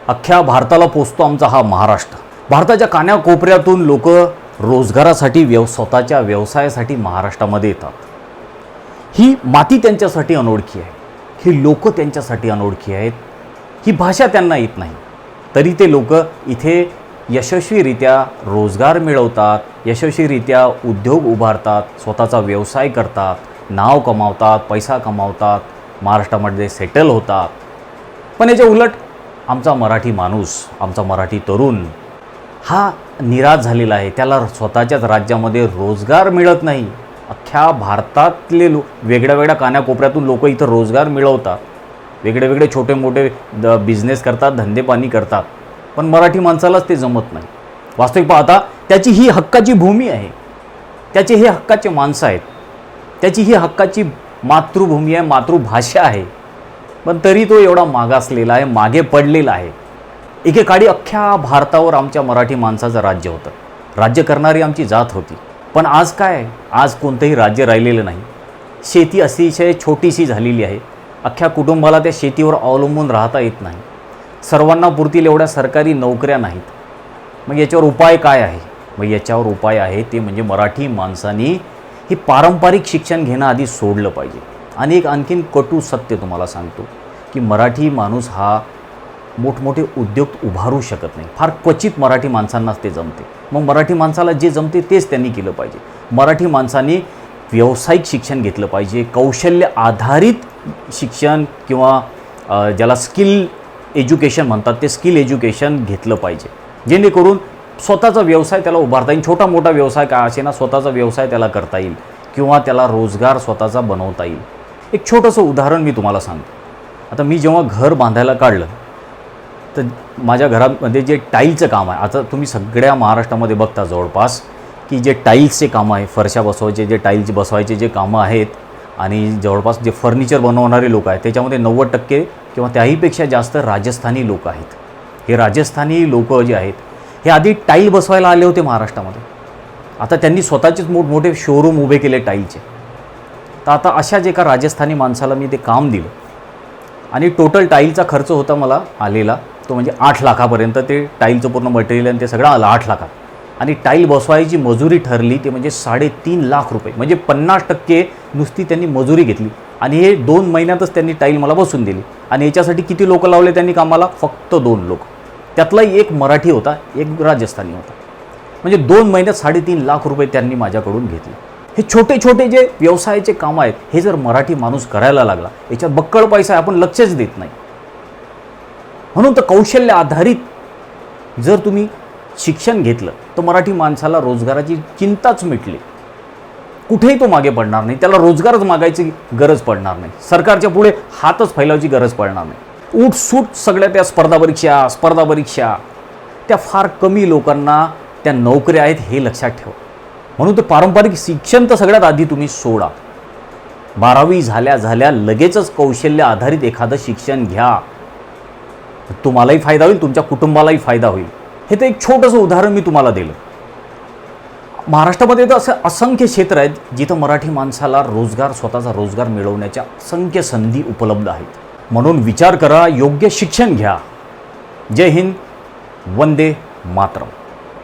अख्ख्या भारताला पोचतो आमचा हा महाराष्ट्र। भारताच्या कानाकोपऱ्यातून लोक रोजगारासाठी स्वतःच्या व्यवसायासाठी महाराष्ट्रामध्ये येतात। ही माती त्यांच्यासाठी अनोळखी आहे, ही लोक त्यांच्यासाठी अनोळखी आहेत, ही भाषा त्यांना येत नाही, तरी ते लोक इथे यशस्वीरित्या रोजगार मिळवतात, यशस्वीरित्या उद्योग उभारतात, स्वतःचा व्यवसाय करतात, नाव कमावतात, पैसा कमावतात, महाराष्ट्रामध्ये सेटल होतात। पण याच्या उलट आमचा मराठी माणूस, आमचा मराठी तरुण हा निराश झालेला आहे। त्याला स्वतःच्याच राज्यामध्ये रोजगार मिळत नाही। अख्ख्या भारतातले वेगळ्या वेगळ्या कानाकोपऱ्यातून लोक इथं रोजगार मिळवतात, वेगळे वेगळे छोटे मोठे बिझनेस करतात, धंदेपाणी करतात, पण मराठी माणसालाच ते जमत नाही। वास्तविक पाहता त्याची ही हक्काची भूमी आहे, त्याचे हे हक्काचे माणसं आहेत, त्याची ही हक्काची मातृभूमी आहे, मातृभाषा आहे, पण तरी तो एवढा मागासलेला आहे, मागे पडलेला आहे। एकेकाळी अख्ख्या भारतावर आमच्या मराठी माणसाचं राज्य होतं, राज्य करणारी आमची जात होती। पण आज काय आहे? आज कोणतंही राज्य राहिलेलं नाही। शेती अतिशय छोटीशी झालेली आहे, अख्ख्या कुटुंबाला त्या शेतीवर अवलंबून राहता येत नाही, सर्वांना पुरतील एवढ्या सरकारी नोकऱ्या नाहीत। मग याच्यावर उपाय काय आहे? मग याच्यावर उपाय आहे ते म्हणजे मराठी माणसांनी हे पारंपरिक शिक्षण घेणं आधी सोडलं पाहिजे। आणि एक आणखीन कटू सत्य तुम्हाला सांगतो की मराठी माणूस हा मोठमोठे उद्योग उभारू शकत नाही, फार क्वचित मराठी माणसांनाच ते जमते। मग मराठी माणसाला जे जमते तेच त्यांनी केलं पाहिजे। मराठी माणसांनी व्यावसायिक शिक्षण घेतलं पाहिजे, कौशल्य आधारित शिक्षण किंवा ज्याला स्किल एज्युकेशन म्हणतात ते स्किल एज्युकेशन घेतलं पाहिजे, जेणेकरून स्वतःचा व्यवसाय त्याला उभारता येईल। छोटा मोठा व्यवसाय काय असे ना, स्वतःचा व्यवसाय त्याला करता येईल किंवा त्याला रोजगार स्वतःचा बनवता येईल। एक छोटंसं उदाहरण मी तुम्हाला सांगतो। आता मी जेव्हा घर बांधायला काढलं तर माझ्या घरामध्ये जे टाईलचं काम आहे, आता तुम्ही सगळ्या महाराष्ट्रामध्ये बघता जवळपास की जे टाईल्सचे कामं आहे, फरशा बसवायचे, जे टाईल्स बसवायचे जे कामं आहेत आणि जवळपास जे फर्निचर बनवणारे लोक आहेत त्याच्यामध्ये 90% किंवा त्याहीपेक्षा जास्त राजस्थानी लोक आहेत। हे राजस्थानी लोक जे आहेत हे आधी टाईल बसवायला आले होते महाराष्ट्रामध्ये, आता त्यांनी स्वतःचेच मोठमोठे शोरूम उभे केले टाईलचे। तर आता अशाच एका राजस्थानी माणसाला मी ते काम दिलं आणि टोटल टाईलचा खर्च होता मला आलेला तो म्हणजे 8 लाखापर्यंत, ते टाईलचं पूर्ण मटेरियल आणि ते सगळं आलं 8 लाखात। आणि टाईल बसवायची मजुरी ठरली ते म्हणजे 3.5 लाख रुपये, म्हणजे 50% नुसती त्यांनी मजुरी घेतली आणि हे 2 महिन्यातच त्यांनी टाईल मला बसून दिली। आणि याच्यासाठी किती लोक लावले त्यांनी कामाला? फक्त 2 लोक, त्यातला एक मराठी होता, एक राजस्थानी होता। म्हणजे 2 महिन्यात 3.5 लाख रुपये त्यांनी माझ्याकडून घेतले। हे छोटे छोटे जे व्यवसायाचे कामं आहेत हे जर मराठी माणूस करायला लागला, याच्यात बक्कळ पैसा आहे, आपण लक्षच देत नाही। म्हणून तर कौशल्य आधारित जर तुम्ही शिक्षण घेतलं तर मराठी माणसाला रोजगाराची चिंताच मिटली, कुठेही तो मागे पडणार नाही, त्याला रोजगारच मागायची गरज पडणार नाही, सरकारच्या पुढे हातच फैलावची गरज पडणार नाही। उठसूट सगळ्या त्या स्पर्धा परीक्षा त्या फार कमी लोकांना त्या नोकऱ्या आहेत हे लक्षात ठेवा। म्हणून ते पारंपरिक शिक्षण तर सगळ्यात आधी तुम्ही सोडा, 12वी झाल्या लगेचच कौशल्य आधारित एखादं शिक्षण घ्या, तुम्हालाही फायदा होईल, तुमच्या कुटुंबालाही फायदा होईल। हे तर एक छोटंसं उदाहरण मी तुम्हाला दिलं। महाराष्ट्रामध्ये तर असं असंख्य क्षेत्र आहेत जिथं मराठी माणसाला रोजगार, स्वतःचा रोजगार मिळवण्याच्या असंख्य संधी उपलब्ध आहेत। म्हणून विचार करा, योग्य शिक्षण घ्या। जय हिंद, वंदे मातरम।